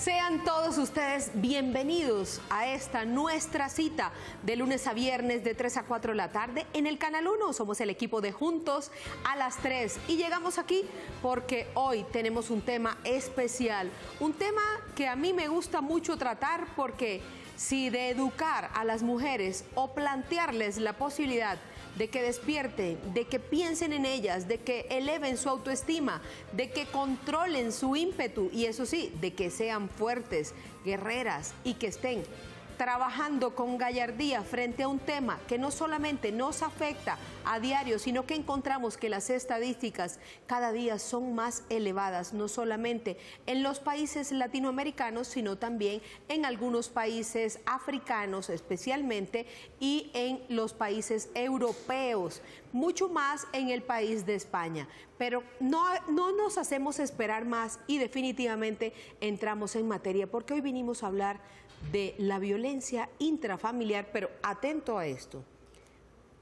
Sean todos ustedes bienvenidos a esta nuestra cita de lunes a viernes de 3 a 4 de la tarde en el Canal 1. Somos el equipo de Juntos a las 3 y llegamos aquí porque hoy tenemos un tema especial, un tema que a mí me gusta mucho tratar porque si de educar a las mujeres o plantearles la posibilidad de que despierten, de que piensen en ellas, de que eleven su autoestima, de que controlen su ímpetu y eso sí, de que sean fuertes, guerreras y que estén trabajando con gallardía frente a un tema que no solamente nos afecta a diario, sino que encontramos que las estadísticas cada día son más elevadas, no solamente en los países latinoamericanos, sino también en algunos países africanos especialmente y en los países europeos, mucho más en el país de España. Pero no nos hacemos esperar más y definitivamente entramos en materia porque hoy vinimos a hablar de la violencia intrafamiliar, pero atento a esto,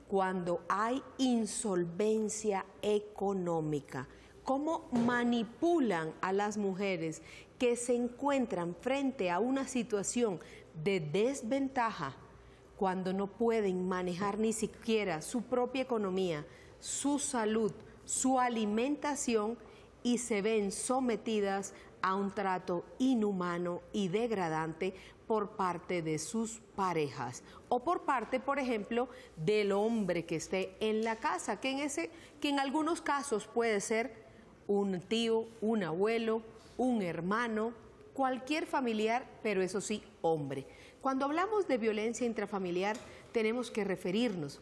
cuando hay insolvencia económica, cómo manipulan a las mujeres que se encuentran frente a una situación de desventaja cuando no pueden manejar ni siquiera su propia economía, su salud, su alimentación y se ven sometidas a un trato inhumano y degradante por parte de sus parejas o por parte, por ejemplo, del hombre que esté en la casa, que en algunos casos puede ser un tío, un abuelo, un hermano, cualquier familiar, pero eso sí, hombre. Cuando hablamos de violencia intrafamiliar, tenemos que referirnos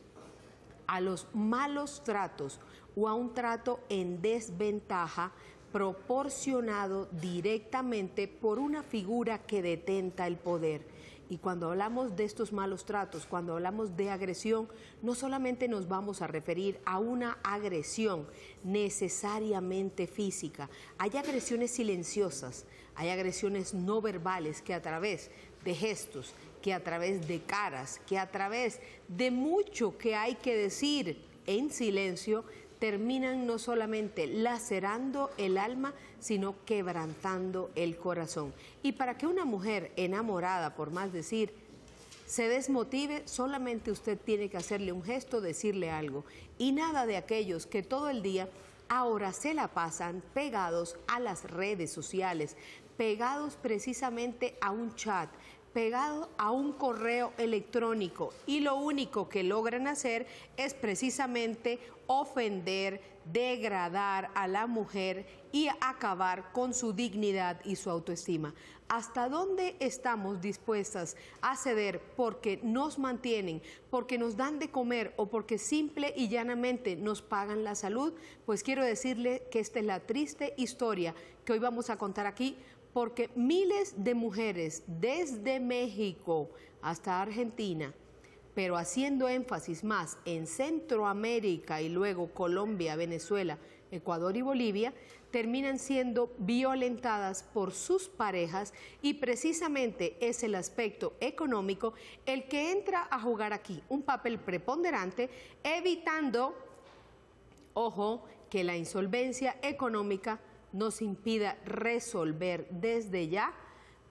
a los malos tratos o a un trato en desventaja proporcionado directamente por una figura que detenta el poder. Y cuando hablamos de estos malos tratos, cuando hablamos de agresión, no solamente nos vamos a referir a una agresión necesariamente física. Hay agresiones silenciosas, hay agresiones no verbales que a través de gestos, que a través de caras, que a través de mucho que hay que decir en silencio, terminan no solamente lacerando el alma, sino quebrantando el corazón. Y para que una mujer enamorada, por más decir, se desmotive, solamente usted tiene que hacerle un gesto, decirle algo. Y nada de aquellos que todo el día ahora se la pasan pegados a las redes sociales, pegados precisamente a un chat, pegado a un correo electrónico y lo único que logran hacer es precisamente ofender, degradar a la mujer y acabar con su dignidad y su autoestima. ¿Hasta dónde estamos dispuestas a ceder porque nos mantienen, porque nos dan de comer o porque simple y llanamente nos pagan la salud? Pues quiero decirle que esta es la triste historia que hoy vamos a contar aquí, porque miles de mujeres desde México hasta Argentina, pero haciendo énfasis más en Centroamérica y luego Colombia, Venezuela, Ecuador y Bolivia, terminan siendo violentadas por sus parejas y precisamente es el aspecto económico el que entra a jugar aquí un papel preponderante, evitando, ojo, que la insolvencia económica nos impida resolver desde ya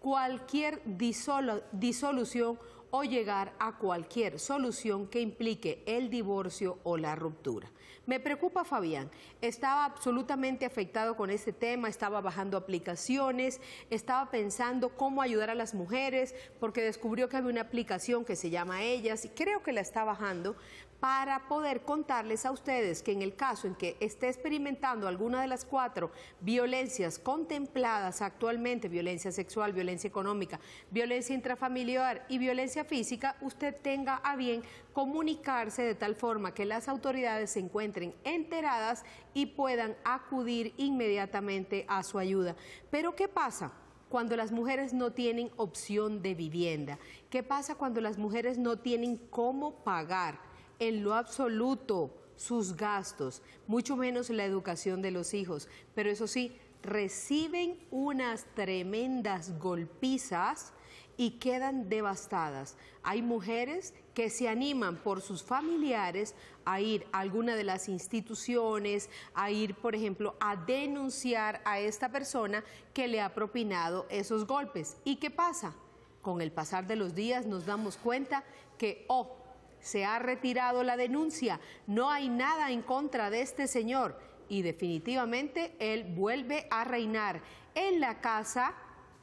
cualquier disolución o llegar a cualquier solución que implique el divorcio o la ruptura. Me preocupa Fabián, estaba absolutamente afectado con este tema, estaba bajando aplicaciones, estaba pensando cómo ayudar a las mujeres, porque descubrió que había una aplicación que se llama Ellas y creo que la está bajando para poder contarles a ustedes que en el caso en que esté experimentando alguna de las 4 violencias contempladas actualmente, violencia sexual, violencia económica, violencia intrafamiliar y violencia física, usted tenga a bien comunicarse de tal forma que las autoridades se encuentren enteradas y puedan acudir inmediatamente a su ayuda. Pero ¿qué pasa cuando las mujeres no tienen opción de vivienda? ¿Qué pasa cuando las mujeres no tienen cómo pagar en lo absoluto sus gastos, mucho menos la educación de los hijos? Pero eso sí, reciben unas tremendas golpizas y quedan devastadas. Hay mujeres que se animan por sus familiares a ir a alguna de las instituciones, a ir, por ejemplo, a denunciar a esta persona que le ha propinado esos golpes. ¿Y qué pasa? Con el pasar de los días nos damos cuenta que, se ha retirado la denuncia, no hay nada en contra de este señor y definitivamente él vuelve a reinar en la casa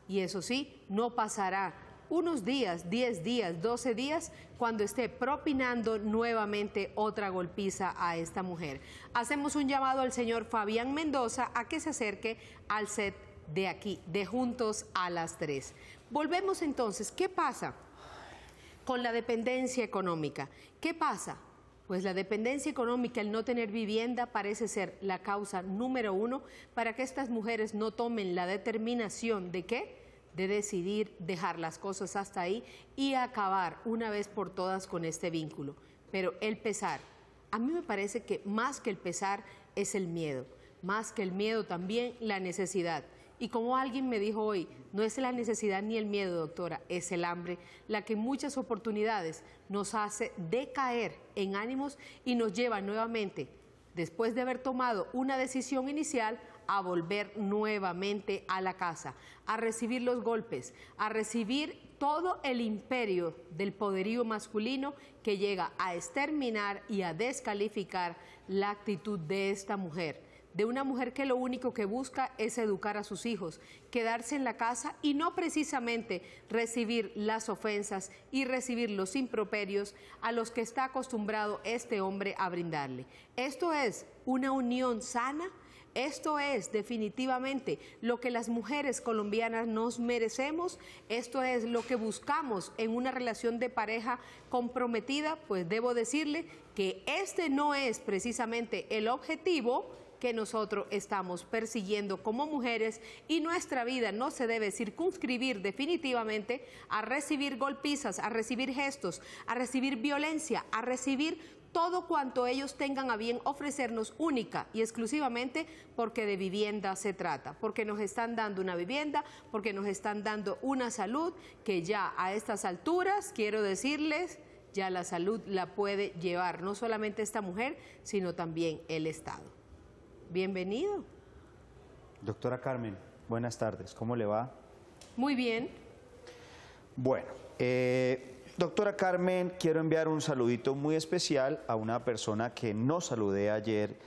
y eso sí, no pasará unos días, 10 días, 12 días, cuando esté propinando nuevamente otra golpiza a esta mujer. Hacemos un llamado al señor Fabián Mendoza a que se acerque al set de aquí, de Juntos a las 3. Volvemos entonces, ¿qué pasa con la dependencia económica? ¿Qué pasa? Pues la dependencia económica, el no tener vivienda, parece ser la causa número 1 para que estas mujeres no tomen la determinación de ¿qué? De decidir dejar las cosas hasta ahí y acabar una vez por todas con este vínculo. Pero el pesar, a mí me parece que más que el pesar es el miedo, más que el miedo también la necesidad. Y como alguien me dijo hoy, no es la necesidad ni el miedo, doctora, es el hambre, la que en muchas oportunidades nos hace decaer en ánimos y nos lleva nuevamente, después de haber tomado una decisión inicial, a volver nuevamente a la casa, a recibir los golpes, a recibir todo el imperio del poderío masculino que llega a exterminar y a descalificar la actitud de esta mujer. De una mujer que lo único que busca es educar a sus hijos, quedarse en la casa y no precisamente recibir las ofensas y recibir los improperios a los que está acostumbrado este hombre a brindarle. Esto es una unión sana. Esto es definitivamente lo que las mujeres colombianas nos merecemos, esto es lo que buscamos en una relación de pareja comprometida, pues debo decirle que este no es precisamente el objetivo que nosotros estamos persiguiendo como mujeres y nuestra vida no se debe circunscribir definitivamente a recibir golpizas, a recibir gestos, a recibir violencia, a recibir todo cuanto ellos tengan a bien ofrecernos única y exclusivamente porque de vivienda se trata, porque nos están dando una vivienda, porque nos están dando una salud que ya a estas alturas, quiero decirles, ya la salud la puede llevar no solamente esta mujer, sino también el Estado. Bienvenido. Doctora Carmen, buenas tardes, ¿cómo le va? Muy bien. Bueno, doctora Carmen, quiero enviar un saludito muy especial a una persona que no saludé ayer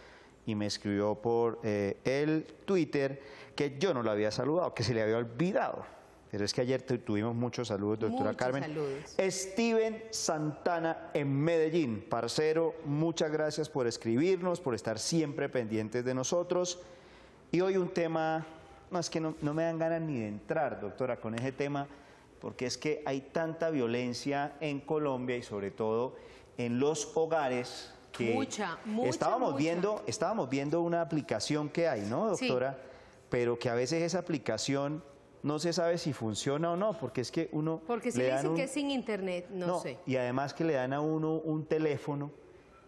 y me escribió por el Twitter que yo no la había saludado, que se le había olvidado. Pero es que ayer tuvimos muchos saludos, doctora Carmen. Saludos. Steven Santana en Medellín, parcero, muchas gracias por escribirnos, por estar siempre pendientes de nosotros. Y hoy un tema, no es que no me dan ganas ni de entrar, doctora, con ese tema, porque es que hay tanta violencia en Colombia y sobre todo en los hogares que estábamos viendo una aplicación que hay, ¿no, doctora? Sí. Pero que a veces esa aplicación no se sabe si funciona o no, porque es que uno... Porque si le dicen que es sin internet, no sé. Y además que le dan a uno un teléfono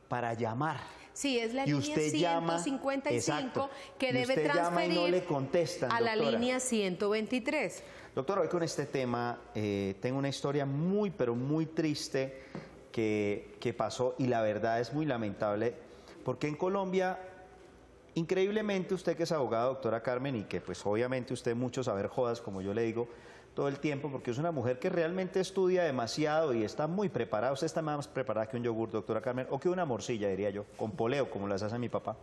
para llamar. Sí, es la línea 155 que debe transferir y no le contestan, a la línea 123. Doctora, hoy con este tema tengo una historia muy, pero muy triste que pasó y la verdad es muy lamentable, porque en Colombia... Increíblemente, usted que es abogada, doctora Carmen, y que pues obviamente usted mucho saber jodas, como yo le digo, todo el tiempo, porque es una mujer que realmente estudia demasiado y está muy preparada. Usted está más preparada que un yogur, doctora Carmen, o que una morcilla, diría yo, con poleo, como las hace mi papá.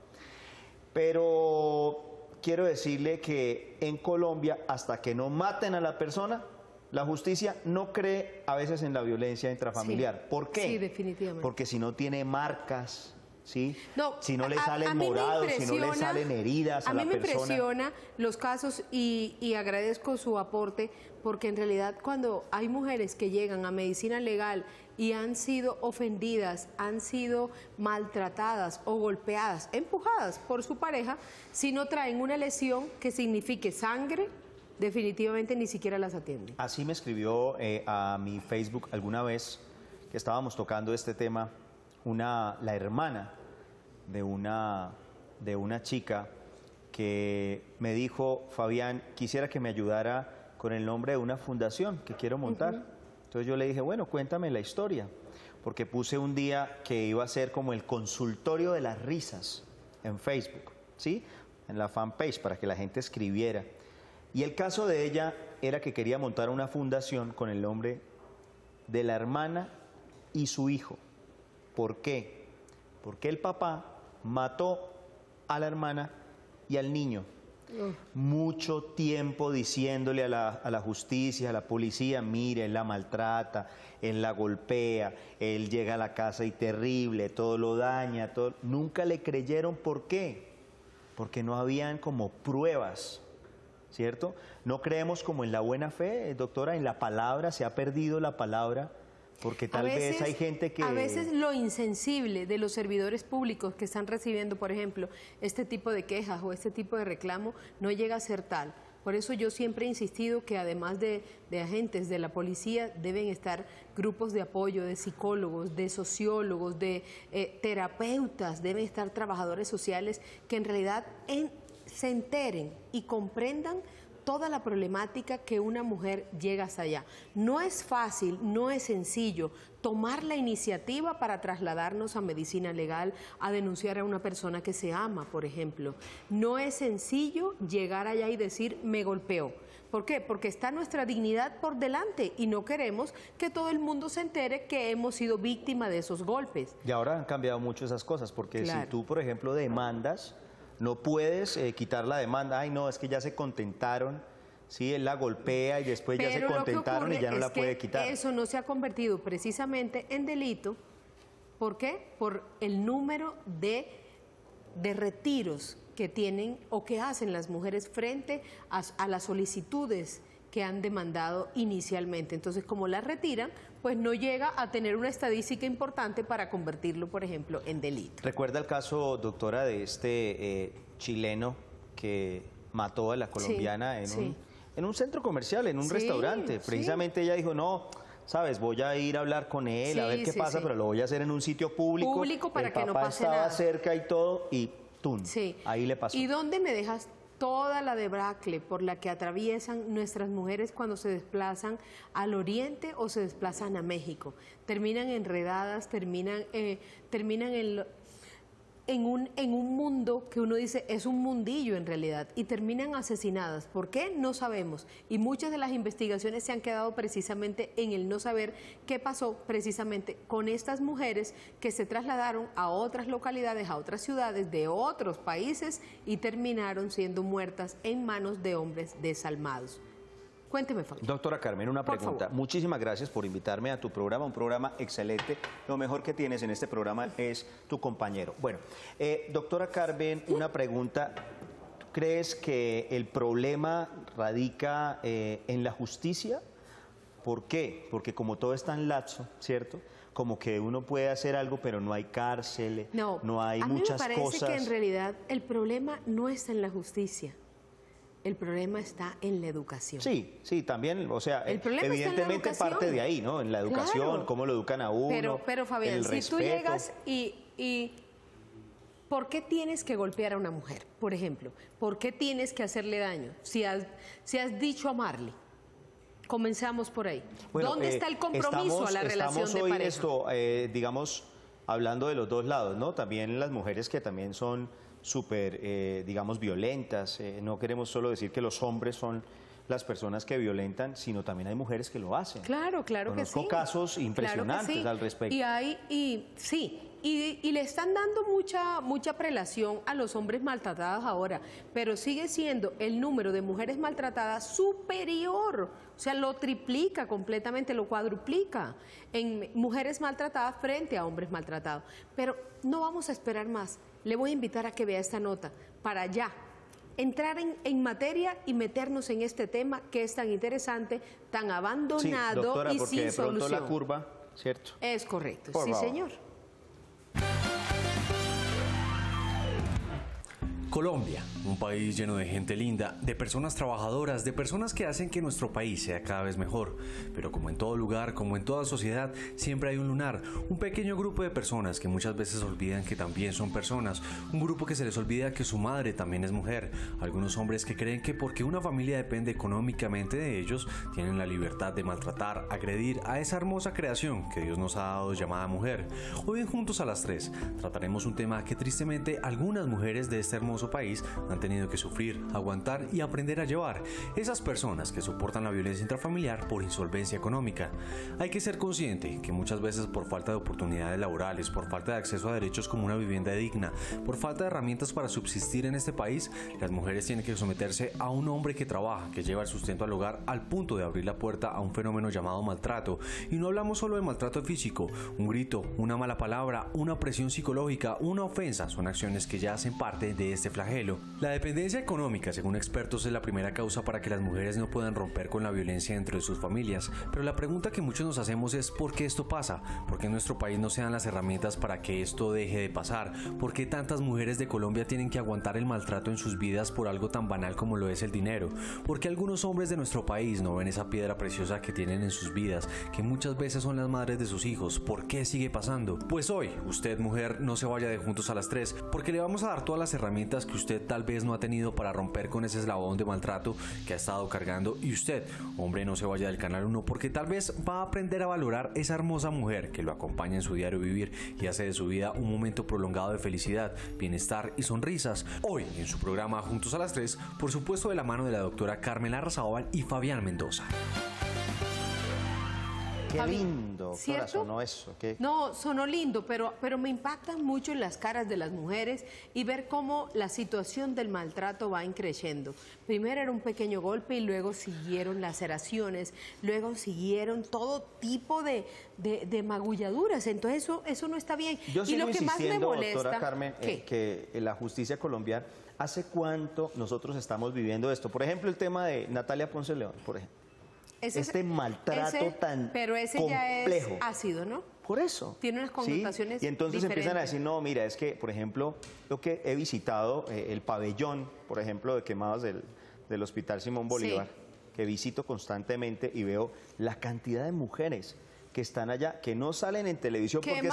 Pero quiero decirle que en Colombia, hasta que no maten a la persona, la justicia no cree a veces en la violencia intrafamiliar. Sí. ¿Por qué? Sí, definitivamente. Porque si no tiene marcas... ¿sí? No, si no le salen morados, si no le salen heridas a la persona. A mí me impresiona los casos y agradezco su aporte, porque en realidad cuando hay mujeres que llegan a medicina legal y han sido ofendidas, han sido maltratadas o golpeadas, empujadas por su pareja, si no traen una lesión que signifique sangre, definitivamente ni siquiera las atienden. Así me escribió a mi Facebook alguna vez que estábamos tocando este tema, la hermana de una chica que me dijo: Fabián, quisiera que me ayudara con el nombre de una fundación que quiero montar. Entonces yo le dije, bueno, cuéntame la historia, porque puse un día que iba a ser como el consultorio de las risas en Facebook, ¿sí? En la fanpage, para que la gente escribiera. Y el caso de ella era que quería montar una fundación con el nombre de la hermana y su hijo. ¿Por qué? Porque el papá mató a la hermana y al niño. Mucho tiempo diciéndole a la justicia, a la policía, mire, él la maltrata, él la golpea, él llega a la casa y terrible, todo lo daña, todo. Nunca le creyeron. ¿Por qué? Porque no habían como pruebas, ¿cierto? No creemos como en la buena fe, doctora, en la palabra, se ha perdido la palabra. Porque tal vez hay gente que... A veces lo insensible de los servidores públicos que están recibiendo, por ejemplo, este tipo de quejas o este tipo de reclamo, no llega a ser tal. Por eso yo siempre he insistido que además de agentes de la policía, deben estar grupos de apoyo, de psicólogos, de sociólogos, de terapeutas, deben estar trabajadores sociales que en realidad se enteren y comprendan toda la problemática que una mujer llega hasta allá. No es fácil, no es sencillo tomar la iniciativa para trasladarnos a medicina legal, a denunciar a una persona que se ama, por ejemplo. No es sencillo llegar allá y decir, me golpeó. ¿Por qué? Porque está nuestra dignidad por delante y no queremos que todo el mundo se entere que hemos sido víctima de esos golpes. Y ahora han cambiado mucho esas cosas, porque claro, si tú, por ejemplo, demandas, no puedes quitar la demanda. Ay, no, es que ya se contentaron, sí, él la golpea y después ya se contentaron y ya no la puede quitar. Eso no se ha convertido precisamente en delito. ¿Por qué? Por el número de retiros que tienen o que hacen las mujeres frente a las solicitudes que han demandado inicialmente. Entonces, como las retiran, pues no llega a tener una estadística importante para convertirlo, por ejemplo, en delito. ¿Recuerda el caso, doctora, de este chileno que mató a la colombiana en un centro comercial, en un restaurante? Precisamente ella dijo, no, sabes, voy a ir a hablar con él, a ver qué pasa, pero lo voy a hacer en un sitio público. Para que no pase nada. nada. Estaba cerca y todo, y ¡tum! Ahí le pasó. ¿Y dónde me dejas toda la debacle por la que atraviesan nuestras mujeres cuando se desplazan al oriente o se desplazan a México? Terminan enredadas, terminan en un mundo que uno dice es un mundillo en realidad, y terminan asesinadas. ¿Por qué? No sabemos. Y muchas de las investigaciones se han quedado precisamente en el no saber qué pasó precisamente con estas mujeres que se trasladaron a otras localidades, a otras ciudades de otros países y terminaron siendo muertas en manos de hombres desalmados. Cuénteme, Fabio. Doctora Carmen, una pregunta. Muchísimas gracias por invitarme a tu programa, un programa excelente. Lo mejor que tienes en este programa es tu compañero. Bueno, doctora Carmen, una pregunta. ¿Tú crees que el problema radica en la justicia? ¿Por qué? Porque como todo es tan laxo, ¿cierto? Como que uno puede hacer algo, pero no hay cárcel, no hay muchas cosas. A mí me parece que en realidad el problema no está en la justicia. El problema está en la educación. Sí, sí, también, o sea, evidentemente parte de ahí, ¿no? En la educación, claro, cómo lo educan a uno. Pero Fabián, si tú llegas y ¿por qué tienes que golpear a una mujer, por ejemplo? ¿Por qué tienes que hacerle daño? Si has dicho amarle. Comenzamos por ahí. Bueno, ¿dónde está el compromiso a la relación de pareja? Estamos hoy digamos, hablando de los dos lados, ¿no? También las mujeres que también son súper, digamos, violentas. No queremos solo decir que los hombres son las personas que violentan, sino también hay mujeres que lo hacen. Claro que sí. Conozco casos impresionantes al respecto. Y le están dando mucha prelación a los hombres maltratados ahora, pero sigue siendo el número de mujeres maltratadas superior, o sea, lo triplica completamente, lo cuadruplica en mujeres maltratadas frente a hombres maltratados. Pero no vamos a esperar más. Le voy a invitar a que vea esta nota para ya entrar en materia y meternos en este tema que es tan interesante, tan abandonado, sí, doctora, y porque sin de pronto solución. la curva, ¿cierto? Es correcto, Por sí, favor. señor. Colombia, un país lleno de gente linda, de personas trabajadoras, de personas que hacen que nuestro país sea cada vez mejor. Pero como en todo lugar, como en toda sociedad, siempre hay un lunar, un pequeño grupo de personas que muchas veces olvidan que también son personas, un grupo que se les olvida que su madre también es mujer, algunos hombres que creen que porque una familia depende económicamente de ellos, tienen la libertad de maltratar, agredir a esa hermosa creación que Dios nos ha dado llamada mujer. Hoy en Juntos a las 3 trataremos un tema que tristemente algunas mujeres de este hermoso país han tenido que sufrir, aguantar y aprender a llevar. Esas personas que soportan la violencia intrafamiliar por insolvencia económica. Hay que ser consciente que muchas veces por falta de oportunidades laborales, por falta de acceso a derechos como una vivienda digna, por falta de herramientas para subsistir en este país, las mujeres tienen que someterse a un hombre que trabaja, que lleva el sustento al hogar al punto de abrir la puerta a un fenómeno llamado maltrato. Y no hablamos solo de maltrato físico, un grito, una mala palabra, una presión psicológica, una ofensa, son acciones que ya hacen parte de este flagelo. La dependencia económica, según expertos, es la primera causa para que las mujeres no puedan romper con la violencia dentro de sus familias. Pero la pregunta que muchos nos hacemos es ¿por qué esto pasa? ¿Por qué en nuestro país no se dan las herramientas para que esto deje de pasar? ¿Por qué tantas mujeres de Colombia tienen que aguantar el maltrato en sus vidas por algo tan banal como lo es el dinero? ¿Por qué algunos hombres de nuestro país no ven esa piedra preciosa que tienen en sus vidas, que muchas veces son las madres de sus hijos? ¿Por qué sigue pasando? Pues hoy, usted mujer, no se vaya de Juntos a las 3, porque le vamos a dar todas las herramientas que usted tal vez no ha tenido para romper con ese eslabón de maltrato que ha estado cargando. Y usted, hombre, no se vaya del canal 1, porque tal vez va a aprender a valorar esa hermosa mujer que lo acompaña en su diario vivir y hace de su vida un momento prolongado de felicidad, bienestar y sonrisas. Hoy, en su programa Juntos a las 3, por supuesto de la mano de la doctora Carmen Larrazábal y Fabián Mendoza. Qué lindo, doctora, ¿cierto? sonó eso. ¿Qué? No, sonó lindo, pero me impactan mucho en las caras de las mujeres y ver cómo la situación del maltrato va increciendo. Primero era un pequeño golpe y luego siguieron laceraciones, luego siguieron todo tipo de magulladuras. Entonces eso no está bien. Yo sigo y lo que más me molesta, doctora Carmen, que la justicia colombiana, ¿hace cuánto nosotros estamos viviendo esto? Por ejemplo, el tema de Natalia Ponce León, por ejemplo. Maltrato tan pero ese complejo. Ya es ácido, ¿no? Por eso. Tiene unas connotaciones ¿sí? Y entonces diferentes. empiezan a decir, no, mira, es que, por ejemplo, lo que he visitado, el pabellón, por ejemplo, de quemados del Hospital Simón Bolívar, que visito constantemente y veo la cantidad de mujeres que están allá, que no salen en televisión, porque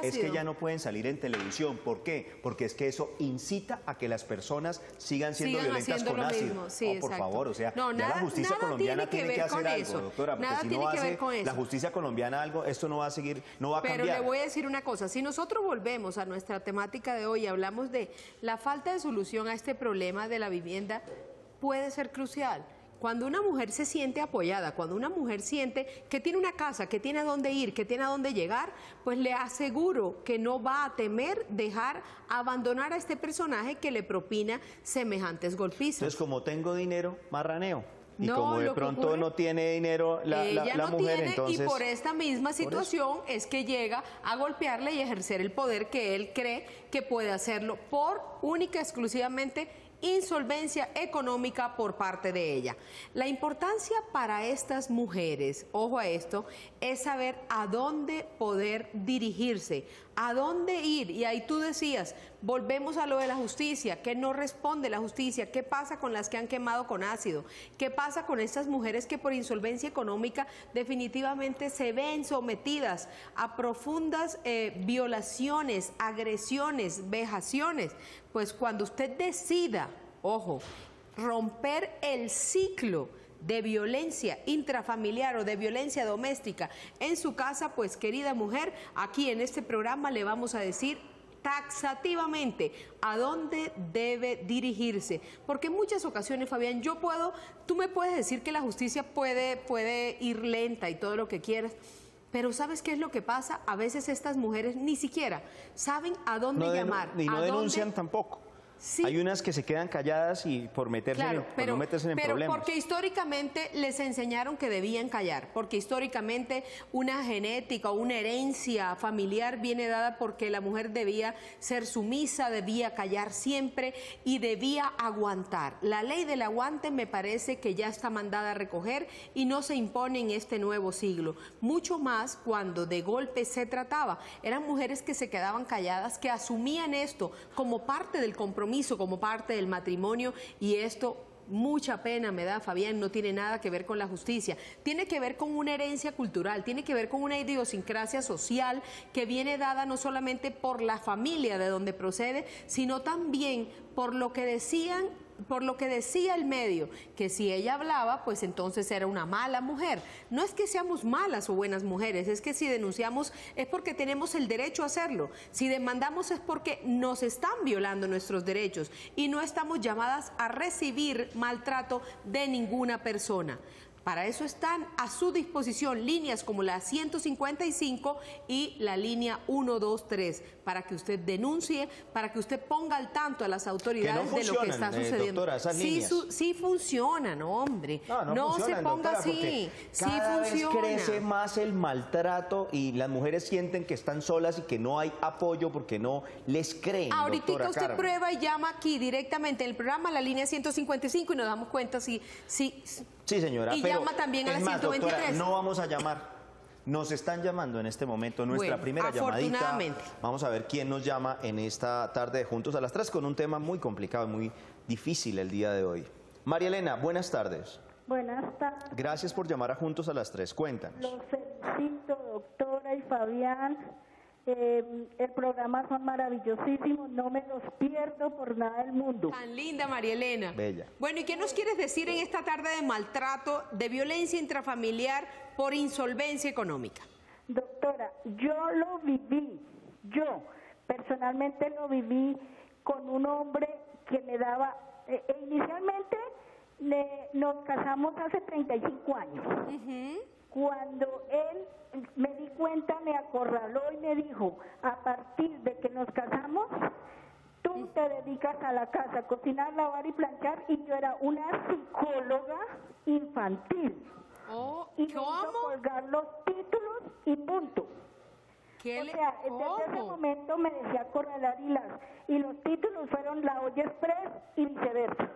es que ya no pueden salir en televisión. ¿Por qué? Porque es que eso incita a que las personas sigan siendo violentas con ácido. Sí, por favor, o sea, no, ya la justicia colombiana tiene que hacer algo, eso. doctora, porque Nada si tiene no que ver hace con eso. la justicia colombiana algo, esto no va a seguir, no va a cambiar. Pero le voy a decir una cosa, si nosotros volvemos a nuestra temática de hoy y hablamos de la falta de solución a este problema de la vivienda, puede ser crucial. Cuando una mujer se siente apoyada, cuando una mujer siente que tiene una casa, que tiene a dónde ir, que tiene a dónde llegar, pues le aseguro que no va a temer abandonar a este personaje que le propina semejantes golpizas. Entonces, como tengo dinero, marraneo. Y no, como de pronto no tiene dinero la mujer, tiene, entonces... Y por esta misma situación es que llega a golpearle y ejercer el poder que él cree que puede hacerlo por única y exclusivamente insolvencia económica por parte de ella. La importancia para estas mujeres, ojo a esto, es saber a dónde poder dirigirse, a dónde ir. Y ahí tú decías, volvemos a lo de la justicia, ¿qué no responde la justicia? ¿Qué pasa con las que han quemado con ácido? ¿Qué pasa con estas mujeres que por insolvencia económica definitivamente se ven sometidas a profundas violaciones, agresiones, vejaciones? Pues cuando usted decida, ojo, romper el ciclo de violencia intrafamiliar o de violencia doméstica en su casa, pues querida mujer, aquí en este programa le vamos a decir taxativamente a dónde debe dirigirse, porque en muchas ocasiones, Fabián, tú me puedes decir que la justicia puede ir lenta y todo lo que quieras, pero ¿sabes qué es lo que pasa? A veces estas mujeres ni siquiera saben a dónde llamar. Y no denuncian tampoco. Sí. Hay unas que se quedan calladas y por no meterse en problemas. Pero porque históricamente les enseñaron que debían callar, porque históricamente una genética o una herencia familiar viene dada porque la mujer debía ser sumisa, debía callar siempre y debía aguantar. La ley del aguante me parece que ya está mandada a recoger y no se impone en este nuevo siglo. Mucho más cuando de golpe se trataba. Eran mujeres que se quedaban calladas, que asumían esto como parte del compromiso compromiso como parte del matrimonio, y esto, mucha pena me da, Fabián, no tiene nada que ver con la justicia, tiene que ver con una herencia cultural, tiene que ver con una idiosincrasia social que viene dada no solamente por la familia de donde procede, sino también por lo que decía el medio, que si ella hablaba, pues entonces era una mala mujer. No es que seamos malas o buenas mujeres, es que si denunciamos es porque tenemos el derecho a hacerlo. Si demandamos es porque nos están violando nuestros derechos y no estamos llamadas a recibir maltrato de ninguna persona. Para eso están a su disposición líneas como la 155 y la línea 123, para que usted denuncie, para que usted ponga al tanto a las autoridades de lo que está sucediendo. Doctora, esas líneas. Sí funcionan, hombre. No se ponga así. Sí cada funciona. vez crece más el maltrato y las mujeres sienten que están solas y que no hay apoyo porque no les creen. Ahorita usted Carmen. prueba y llama aquí directamente en el programa, la línea 155, y nos damos cuenta si Sí, señora. Y pero llama también a la es más, 123. Doctora, no vamos a llamar. Nos están llamando en este momento, nuestra Bueno, primera llamadita. afortunadamente. Vamos a ver quién nos llama en esta tarde de Juntos a las 3 con un tema muy complicado, muy difícil el día de hoy. María Elena, buenas tardes. Buenas tardes. Gracias por llamar a Juntos a las 3. Cuéntanos. Los felicito, doctora y Fabián. El programa son maravillosísimos, no me los pierdo por nada del mundo. Tan linda, María Elena. Bella. Bueno, ¿y qué nos quieres decir en esta tarde de maltrato, de violencia intrafamiliar por insolvencia económica? Doctora, yo lo viví, yo personalmente lo viví con un hombre que me daba, inicialmente nos casamos hace 35 años. Cuando él me di cuenta, me acorraló y me dijo, a partir de que nos casamos, tú te dedicas a la casa, cocinar, lavar y planchar, y yo era una psicóloga infantil. Y me hizo colgar los títulos y punto. O sea, desde ese momento me decía acorralar y los títulos fueron la olla express y viceversa.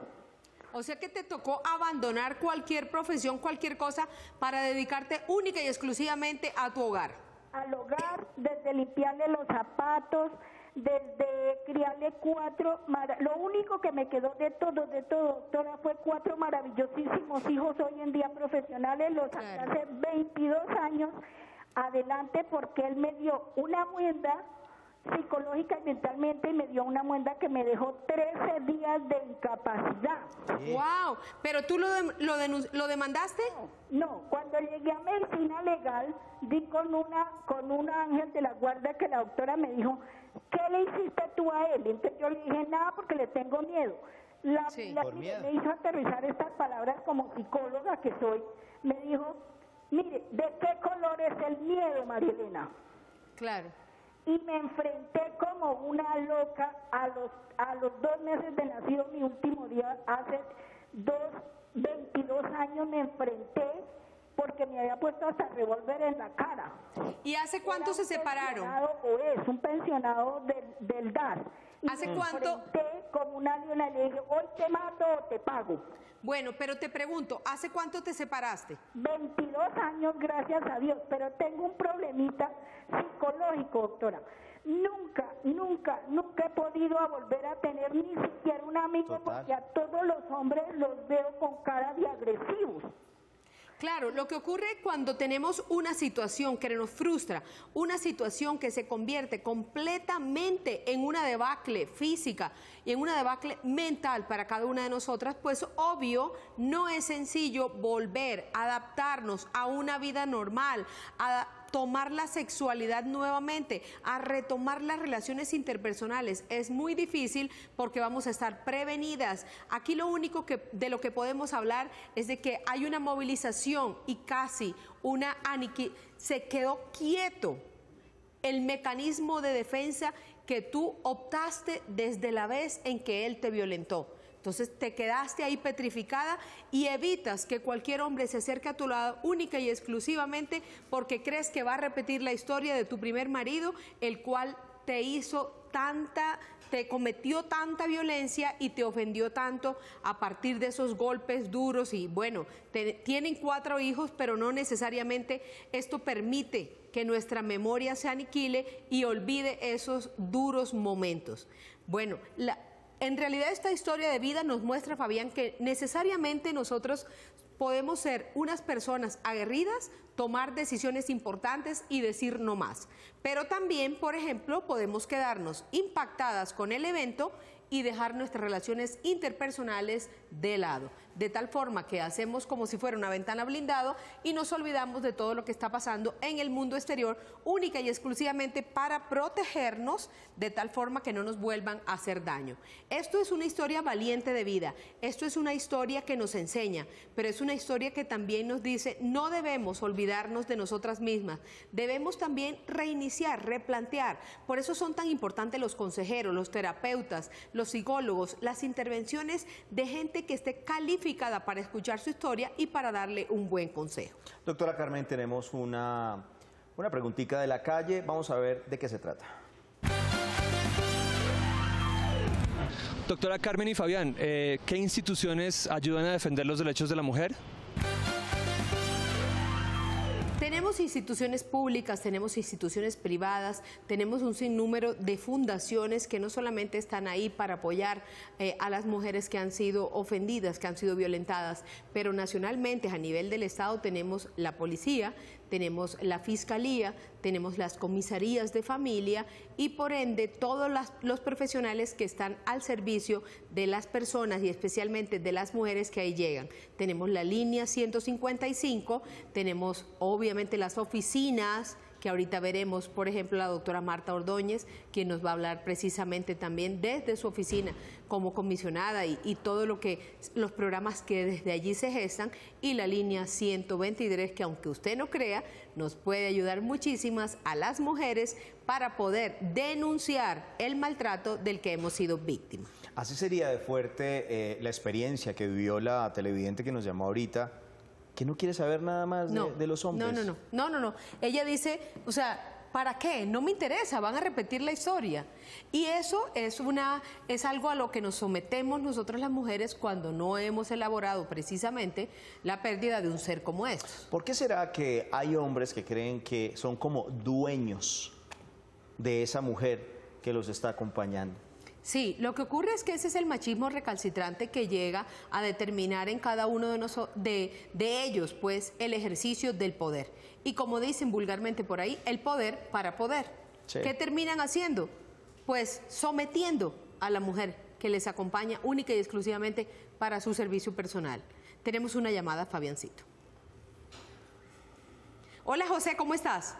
O sea que te tocó abandonar cualquier profesión, cualquier cosa, para dedicarte única y exclusivamente a tu hogar. Al hogar, desde limpiarle los zapatos, desde criarle 4, lo único que me quedó de todo, doctora, fue 4 maravillosísimos hijos hoy en día profesionales, los saqué hace 22 años adelante porque él me dio una muenda psicológica y mentalmente, y me dio una muenda que me dejó 13 días de incapacidad. ¡Wow! ¿Pero tú lo demandaste? No, cuando llegué a medicina legal, di con un ángel de la guardia que la doctora me dijo, ¿qué le hiciste tú a él? Entonces yo le dije, nada, porque le tengo miedo. Me hizo aterrizar estas palabras como psicóloga que soy. Me dijo, mire, ¿de qué color es el miedo, María Elena? Claro. Y me enfrenté como una loca a los 2 meses de nacido, mi último día, hace 22 años me enfrenté porque me había puesto hasta revólver en la cara. ¿Y hace cuánto se separaron? Es un pensionado del DAR. Y ¿Hace me cuánto? enfrenté como una leona, le dije, hoy te mato o te pago. Bueno, pero te pregunto, ¿hace cuánto te separaste? 22 años, gracias a Dios, pero tengo un problemita psicológico, doctora. Nunca he podido volver a tener ni siquiera un amigo. Total. Porque a todos los hombres los veo con cara de agresivos. Claro, lo que ocurre cuando tenemos una situación que nos frustra, una situación que se convierte completamente en una debacle física y en una debacle mental para cada una de nosotras, pues obvio no es sencillo volver a adaptarnos a una vida normal, a tomar la sexualidad nuevamente, a retomar las relaciones interpersonales. Es muy difícil porque vamos a estar prevenidas. Aquí lo único de lo que podemos hablar es de que hay una movilización y casi se quedó quieto el mecanismo de defensa que tú optaste desde la vez en que él te violentó. Entonces te quedaste ahí petrificada y evitas que cualquier hombre se acerque a tu lado única y exclusivamente porque crees que va a repetir la historia de tu primer marido, el cual te cometió tanta violencia y te ofendió tanto a partir de esos golpes duros. Y bueno, tienen 4 hijos, pero no necesariamente esto permite que nuestra memoria se aniquile y olvide esos duros momentos. Bueno, En realidad esta historia de vida nos muestra, Fabián, que necesariamente nosotros podemos ser unas personas aguerridas, tomar decisiones importantes y decir no más. Pero también, por ejemplo, podemos quedarnos impactadas con el evento y dejar nuestras relaciones interpersonales de lado, de tal forma que hacemos como si fuera una ventana blindada y nos olvidamos de todo lo que está pasando en el mundo exterior, única y exclusivamente para protegernos, de tal forma que no nos vuelvan a hacer daño. Esto es una historia valiente de vida, esto es una historia que nos enseña, pero es una historia que también nos dice, no debemos olvidarnos de nosotras mismas, debemos también reiniciar, replantear. Por eso son tan importantes los consejeros, los terapeutas, los psicólogos, las intervenciones de gente que esté calificada para escuchar su historia y para darle un buen consejo. Doctora Carmen, tenemos una preguntita de la calle. Vamos a ver de qué se trata. Doctora Carmen y Fabián, ¿qué instituciones ayudan a defender los derechos de la mujer? Tenemos instituciones públicas, tenemos instituciones privadas, tenemos un sinnúmero de fundaciones que no solamente están ahí para apoyar a las mujeres que han sido ofendidas, que han sido violentadas, pero nacionalmente a nivel del Estado tenemos la policía, tenemos la fiscalía, tenemos las comisarías de familia y por ende todos los profesionales que están al servicio de las personas y especialmente de las mujeres que ahí llegan. Tenemos la línea 155, tenemos obviamente las oficinas, que ahorita veremos, por ejemplo, la doctora Marta Ordóñez, quien nos va a hablar precisamente también desde su oficina como comisionada y todo lo que los programas que desde allí se gestan, y la línea 123, que aunque usted no crea, nos puede ayudar muchísimas a las mujeres para poder denunciar el maltrato del que hemos sido víctimas. Así sería de fuerte la experiencia que vivió la televidente que nos llamó ahorita, que no quiere saber nada más de los hombres. No. Ella dice, o sea, ¿para qué? No me interesa, van a repetir la historia. Y eso es algo a lo que nos sometemos nosotras las mujeres cuando no hemos elaborado precisamente la pérdida de un ser como estos. ¿Por qué será que hay hombres que creen que son como dueños de esa mujer que los está acompañando? Sí, lo que ocurre es que ese es el machismo recalcitrante que llega a determinar en cada uno de ellos, pues, el ejercicio del poder. Y como dicen vulgarmente por ahí, el poder para poder. Sí. ¿Qué terminan haciendo? Pues sometiendo a la mujer que les acompaña única y exclusivamente para su servicio personal. Tenemos una llamada, Fabiancito. Hola, José, ¿cómo estás?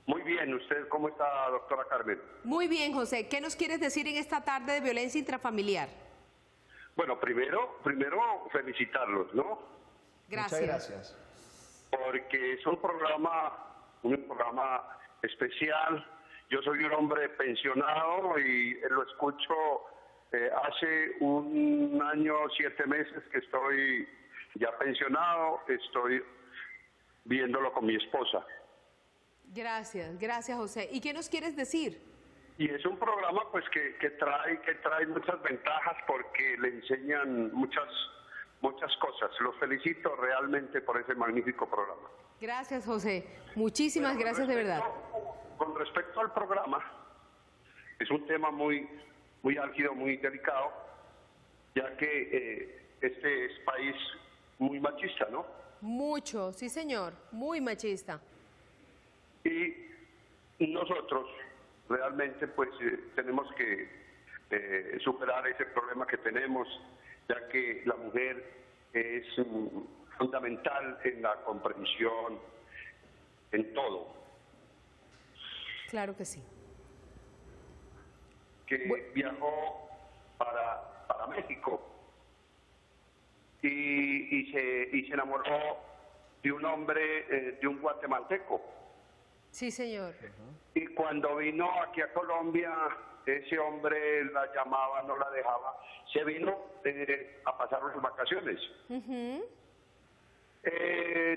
Muy bien, ¿usted cómo está, doctora Carmen? Muy bien, José. ¿Qué nos quieres decir en esta tarde de violencia intrafamiliar? Bueno, primero felicitarlos, ¿no? Gracias. Muchas gracias. Porque es un programa especial. Yo soy un hombre pensionado y lo escucho hace 1 año, 7 meses que estoy ya pensionado, estoy viéndolo con mi esposa. Gracias José. ¿Y qué nos quieres decir? Y es un programa pues que trae muchas ventajas porque le enseñan muchas cosas. Los felicito realmente por ese magnífico programa. Gracias, José. Muchísimas gracias de verdad. Con respecto al programa, es un tema muy álgido, muy delicado, ya que este es país muy machista, ¿no? Mucho, sí señor, muy machista. Y nosotros realmente pues tenemos que superar ese problema que tenemos, ya que la mujer es fundamental en la comprensión, en todo. Claro que sí. Que viajó para México y se enamoró de un hombre, de un guatemalteco. Sí, señor. Y cuando vino aquí a Colombia, ese hombre la llamaba, no la dejaba. Se vino a pasar las vacaciones.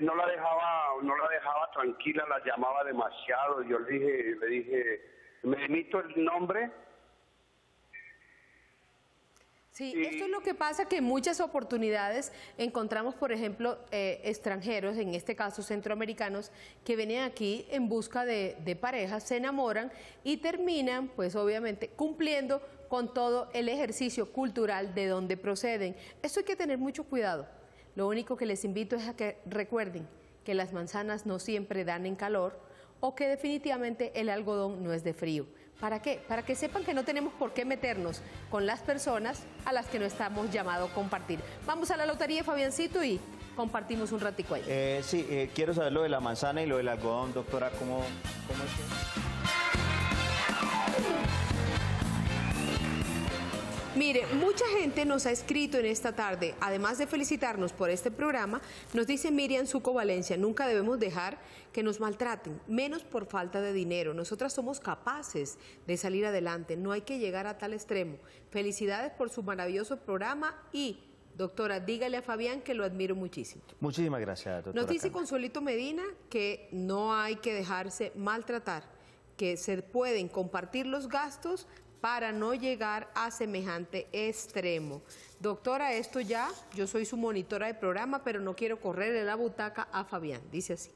No la dejaba tranquila, la llamaba demasiado. Yo le dije, ¿me emito el nombre? Sí, esto es lo que pasa, que en muchas oportunidades encontramos, por ejemplo, extranjeros, en este caso centroamericanos, que vienen aquí en busca de parejas, se enamoran y terminan, pues obviamente, cumpliendo con todo el ejercicio cultural de donde proceden. Esto hay que tener mucho cuidado. Lo único que les invito es a que recuerden que las manzanas no siempre dan en calor o que definitivamente el algodón no es de frío. ¿Para qué? Para que sepan que no tenemos por qué meternos con las personas a las que no estamos llamados a compartir. Vamos a la lotería, Fabiancito, y compartimos un ratico ahí. Sí, quiero saber lo de la manzana y lo del algodón, doctora, ¿cómo es? Mire, mucha gente nos ha escrito en esta tarde, además de felicitarnos por este programa, nos dice Miriam Suco Valencia, nunca debemos dejar que nos maltraten, menos por falta de dinero. Nosotras somos capaces de salir adelante, no hay que llegar a tal extremo. Felicidades por su maravilloso programa y, doctora, dígale a Fabián que lo admiro muchísimo. Muchísimas gracias, doctora. Nos dice Carmen. Consuelito Medina que no hay que dejarse maltratar, que se pueden compartir los gastos para no llegar a semejante extremo. Doctora, esto ya, yo soy su monitora de programa, pero no quiero correrle la butaca a Fabián, dice así.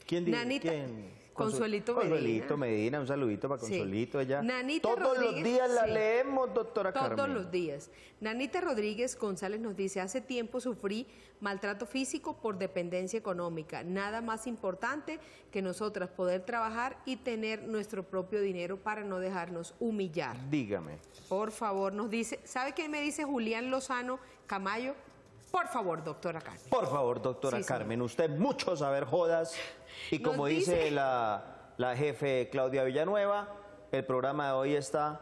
¿Quién dice? Nanita, ¿Quién? Consuelito Medina. Consuelito Medina, un saludito para Consuelito. Sí. Ella. Nanita Todos Rodríguez, los días la sí. leemos, doctora Carmen. Todos los días. Nanita Rodríguez González nos dice, hace tiempo sufrí maltrato físico por dependencia económica. Nada más importante que nosotras poder trabajar y tener nuestro propio dinero para no dejarnos humillar. Dígame. Por favor, nos dice, ¿sabe qué me dice Julián Lozano Camayo? Por favor, doctora Carmen. Por favor, doctora Sí, Carmen, usted mucho saber jodas y Nos como dice- dice la jefe Claudia Villanueva, el programa de hoy está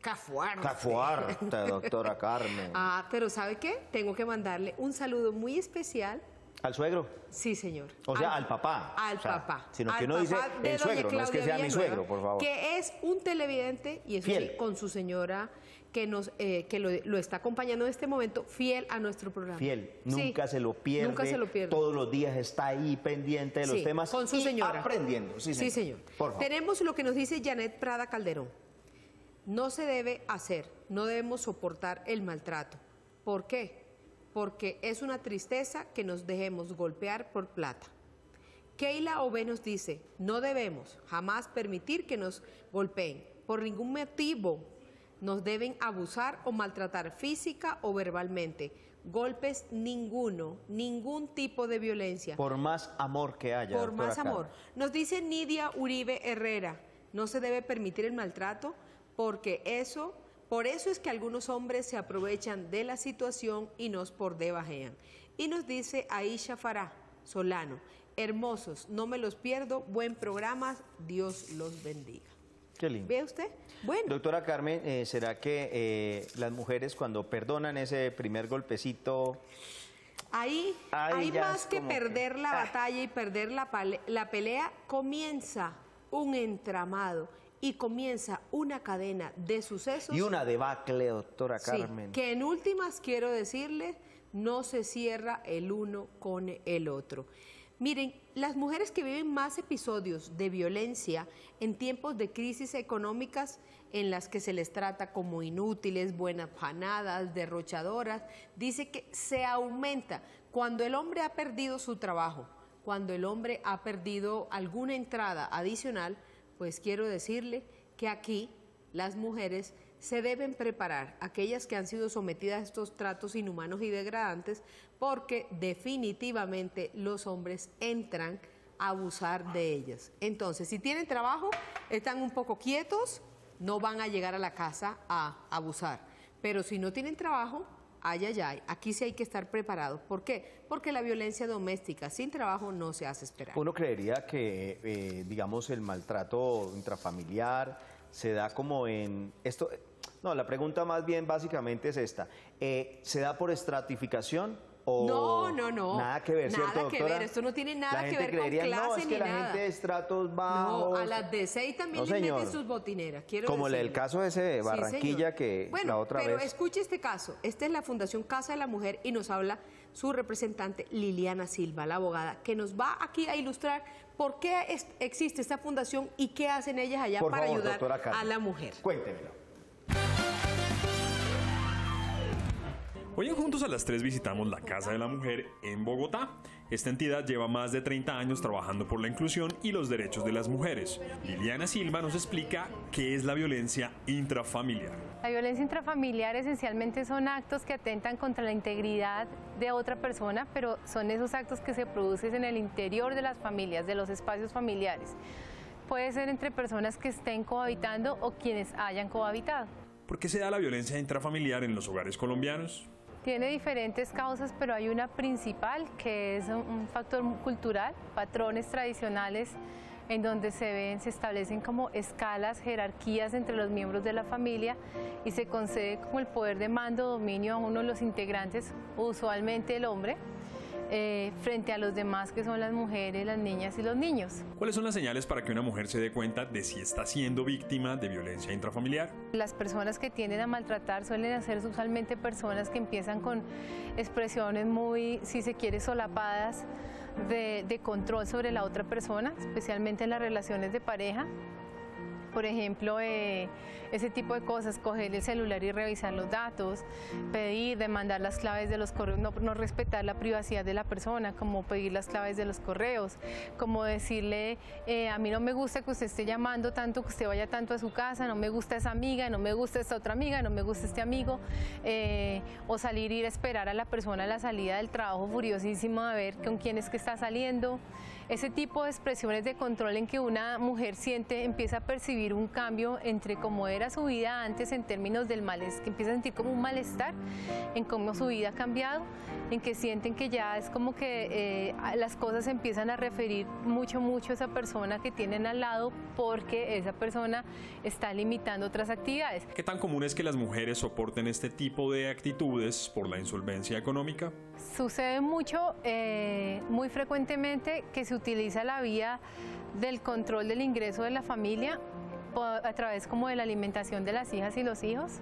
Cafuarte. cafuarte, doctora Carmen. Ah, pero ¿sabe qué? Tengo que mandarle un saludo muy especial. ¿Al suegro? Sí, señor. O sea, al papá. Al O sea, papá. sino Al que uno dice papá de el doña suegro, no es que Claudia sea mi Villanueva, suegro, por favor. Que es un televidente, y eso Fiel. sí, con su señora, que lo está acompañando en este momento, fiel a nuestro programa. Fiel, Sí, nunca se lo pierde. Nunca se lo pierde. Todos los días está ahí pendiente de los Sí, temas con su y señora. aprendiendo. Sí, Sí, señor. Por favor. Tenemos lo que nos dice Janet Prada Calderón. No se debe hacer, no debemos soportar el maltrato. ¿Por qué? Porque es una tristeza que nos dejemos golpear por plata. Keila Ove nos dice, no debemos jamás permitir que nos golpeen. Por ningún motivo nos deben abusar o maltratar física o verbalmente. Golpes ninguno, ningún tipo de violencia. Por más amor que haya. Por doctora más amor. Carmen. Nos dice Nidia Uribe Herrera, no se debe permitir el maltrato porque por eso es que algunos hombres se aprovechan de la situación y nos por debajean. Y nos dice Aisha Farah Solano, hermosos, no me los pierdo, buen programa, Dios los bendiga. Qué lindo. ¿Ve usted? Bueno. Doctora Carmen, ¿será que las mujeres cuando perdonan ese primer golpecito... Ahí ya más es que como perder que- la batalla y perder la pelea, comienza un entramado y comienza una cadena de sucesos. Y una debacle, doctora Sí, Carmen. que en últimas quiero decirle, no se cierra el uno con el otro. Miren, las mujeres que viven más episodios de violencia en tiempos de crisis económicas en las que se les trata como inútiles, buenas panadas, derrochadoras, dice que se aumenta cuando el hombre ha perdido su trabajo, cuando el hombre ha perdido alguna entrada adicional, pues quiero decirle que aquí las mujeres se deben preparar, aquellas que han sido sometidas a estos tratos inhumanos y degradantes, porque definitivamente los hombres entran a abusar de ellas. Entonces, si tienen trabajo, están un poco quietos, no van a llegar a la casa a abusar. Pero si no tienen trabajo, ay, ay, ay, aquí sí hay que estar preparados. ¿Por qué? Porque la violencia doméstica sin trabajo no se hace esperar. Uno creería que, digamos, el maltrato intrafamiliar se da como en... esto. No, la pregunta más bien básicamente es esta. ¿Se da por estratificación o No. nada que ver, ¿cierto, Nada que doctora? ver, esto no tiene nada La que gente ver con creería, no, clase es ni que la nada. gente de estratos bajos... No, a las de 6 también No, les señor. meten sus botineras, quiero Como el decirle. caso ese de Sí, Barranquilla señor. que bueno, la otra pero vez... escuche este caso. Esta es la Fundación Casa de la Mujer y nos habla su representante Liliana Silva, la abogada, que nos va aquí a ilustrar por qué existe esta fundación y qué hacen ellas allá Por para favor, ayudar doctora Carmen, a la mujer. cuéntemelo. Hoy en Juntos a las 3 visitamos la Casa de la Mujer en Bogotá. Esta entidad lleva más de 30 años trabajando por la inclusión y los derechos de las mujeres. Liliana Silva nos explica qué es la violencia intrafamiliar. La violencia intrafamiliar esencialmente son actos que atentan contra la integridad de otra persona, pero son esos actos que se producen en el interior de las familias, de los espacios familiares. Puede ser entre personas que estén cohabitando o quienes hayan cohabitado. ¿Por qué se da la violencia intrafamiliar en los hogares colombianos? Tiene diferentes causas, pero hay una principal que es un factor cultural, patrones tradicionales en donde se establecen como escalas, jerarquías entre los miembros de la familia y se concede como el poder de mando, dominio a uno de los integrantes, usualmente el hombre, frente a los demás que son las mujeres, las niñas y los niños. ¿Cuáles son las señales para que una mujer se dé cuenta de si está siendo víctima de violencia intrafamiliar? Las personas que tienden a maltratar suelen ser usualmente personas que empiezan con expresiones muy, si se quiere, solapadas de control sobre la otra persona, especialmente en las relaciones de pareja. Por ejemplo, ese tipo de cosas, coger el celular y revisar los datos, pedir, demandar las claves de los correos, no respetar la privacidad de la persona, como pedir las claves de los correos, como decirle, a mí no me gusta que usted esté llamando tanto, que usted vaya tanto a su casa, no me gusta esa amiga, no me gusta esta otra amiga, no me gusta este amigo, o salir y ir a esperar a la persona a la salida del trabajo furiosísimo a ver con quién es que está saliendo. Ese tipo de expresiones de control en que una mujer empieza a percibir un cambio entre cómo era su vida antes en términos del malestar, que empieza a sentir como un malestar en cómo su vida ha cambiado, en que sienten que ya es como que las cosas empiezan a referir mucho a esa persona que tienen al lado porque esa persona está limitando otras actividades. ¿Qué tan común es que las mujeres soporten este tipo de actitudes por la insolvencia económica? Sucede mucho, muy frecuentemente, que se utiliza la vía del control del ingreso de la familia a través como de la alimentación de las hijas y los hijos.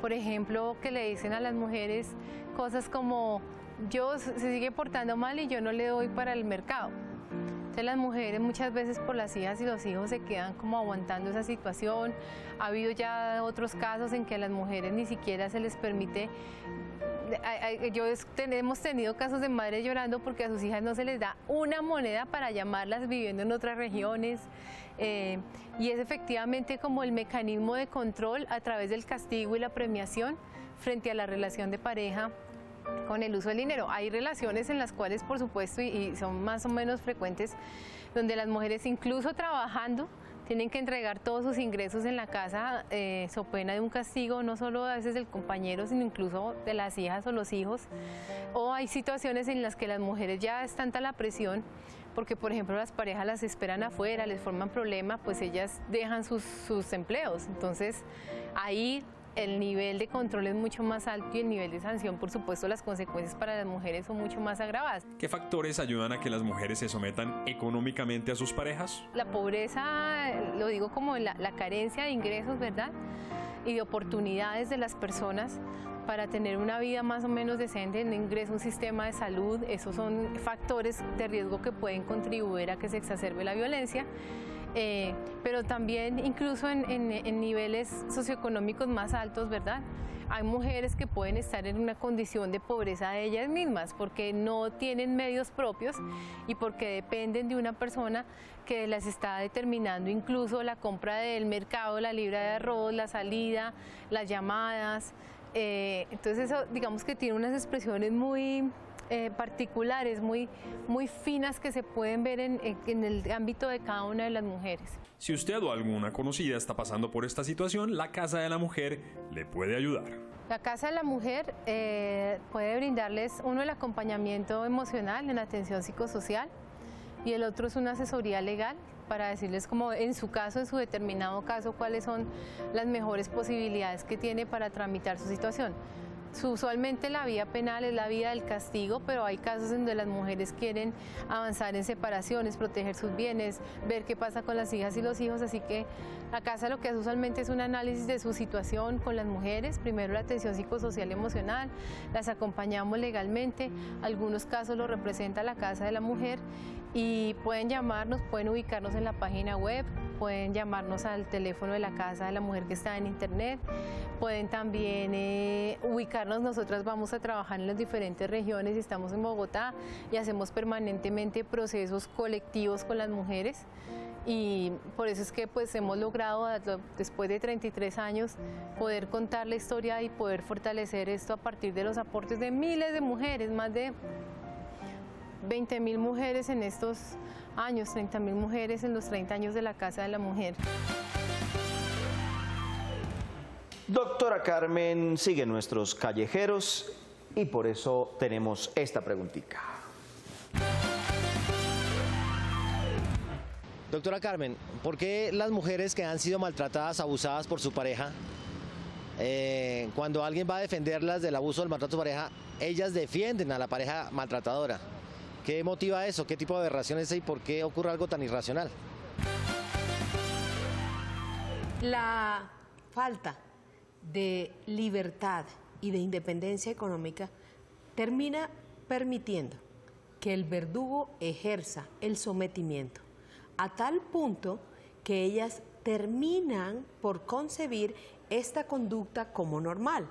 Por ejemplo, que le dicen a las mujeres cosas como, se sigue portando mal y yo no le doy para el mercado. Entonces las mujeres muchas veces por las hijas y los hijos se quedan como aguantando esa situación. Ha habido ya otros casos en que a las mujeres ni siquiera se les permite. Hemos tenido casos de madres llorando porque a sus hijas no se les da una moneda para llamarlas viviendo en otras regiones. Y es efectivamente como el mecanismo de control a través del castigo y la premiación frente a la relación de pareja con el uso del dinero. Hay relaciones en las cuales, por supuesto, y son más o menos frecuentes, donde las mujeres, incluso trabajando, tienen que entregar todos sus ingresos en la casa so pena de un castigo, no solo a veces del compañero, sino incluso de las hijas o los hijos. O hay situaciones en las que las mujeres ya es tanta la presión, porque por ejemplo las parejas las esperan afuera, les forman problema, pues ellas dejan sus empleos. Entonces ahí el nivel de control es mucho más alto y el nivel de sanción, por supuesto, las consecuencias para las mujeres son mucho más agravadas. ¿Qué factores ayudan a que las mujeres se sometan económicamente a sus parejas? La pobreza, lo digo como la carencia de ingresos, ¿verdad? Y de oportunidades de las personas para tener una vida más o menos decente, no ingreso a un sistema de salud. Esos son factores de riesgo que pueden contribuir a que se exacerbe la violencia. Pero también incluso en niveles socioeconómicos más altos, ¿verdad? Hay mujeres que pueden estar en una condición de pobreza de ellas mismas porque no tienen medios propios y porque dependen de una persona que las está determinando incluso la compra del mercado, la libra de arroz, la salida, las llamadas. Entonces eso, digamos que tiene unas expresiones muy particulares, muy finas, que se pueden ver en el ámbito de cada una de las mujeres. Si usted o alguna conocida está pasando por esta situación, la Casa de la Mujer le puede ayudar. La Casa de la Mujer puede brindarles uno el acompañamiento emocional en atención psicosocial y el otro es una asesoría legal para decirles como en su caso, en su determinado caso, cuáles son las mejores posibilidades que tiene para tramitar su situación. Usualmente la vía penal es la vía del castigo, pero hay casos en donde las mujeres quieren avanzar en separaciones, proteger sus bienes, ver qué pasa con las hijas y los hijos, así que la Casa lo que hace usualmente es un análisis de su situación con las mujeres, primero la atención psicosocial y emocional, las acompañamos legalmente, algunos casos lo representa la Casa de la Mujer y pueden llamarnos, pueden ubicarnos en la página web, pueden llamarnos al teléfono de la Casa de la Mujer que está en internet, pueden también ubicarnos invitarnos, nosotras vamos a trabajar en las diferentes regiones, estamos en Bogotá y hacemos permanentemente procesos colectivos con las mujeres. Y por eso es que pues hemos logrado, después de 33 años, poder contar la historia y poder fortalecer esto a partir de los aportes de miles de mujeres, más de 20.000 mujeres en estos años, 30.000 mujeres en los 30 años de la Casa de la Mujer. Doctora Carmen sigue nuestros callejeros y por eso tenemos esta preguntita. Doctora Carmen, ¿por qué las mujeres que han sido maltratadas, abusadas por su pareja, cuando alguien va a defenderlas del abuso o del maltrato de su pareja, ellas defienden a la pareja maltratadora? ¿Qué motiva eso? ¿Qué tipo de aberración es esa y por qué ocurre algo tan irracional? La falta de libertad y de independencia económica termina permitiendo que el verdugo ejerza el sometimiento, a tal punto que ellas terminan por concebir esta conducta como normal.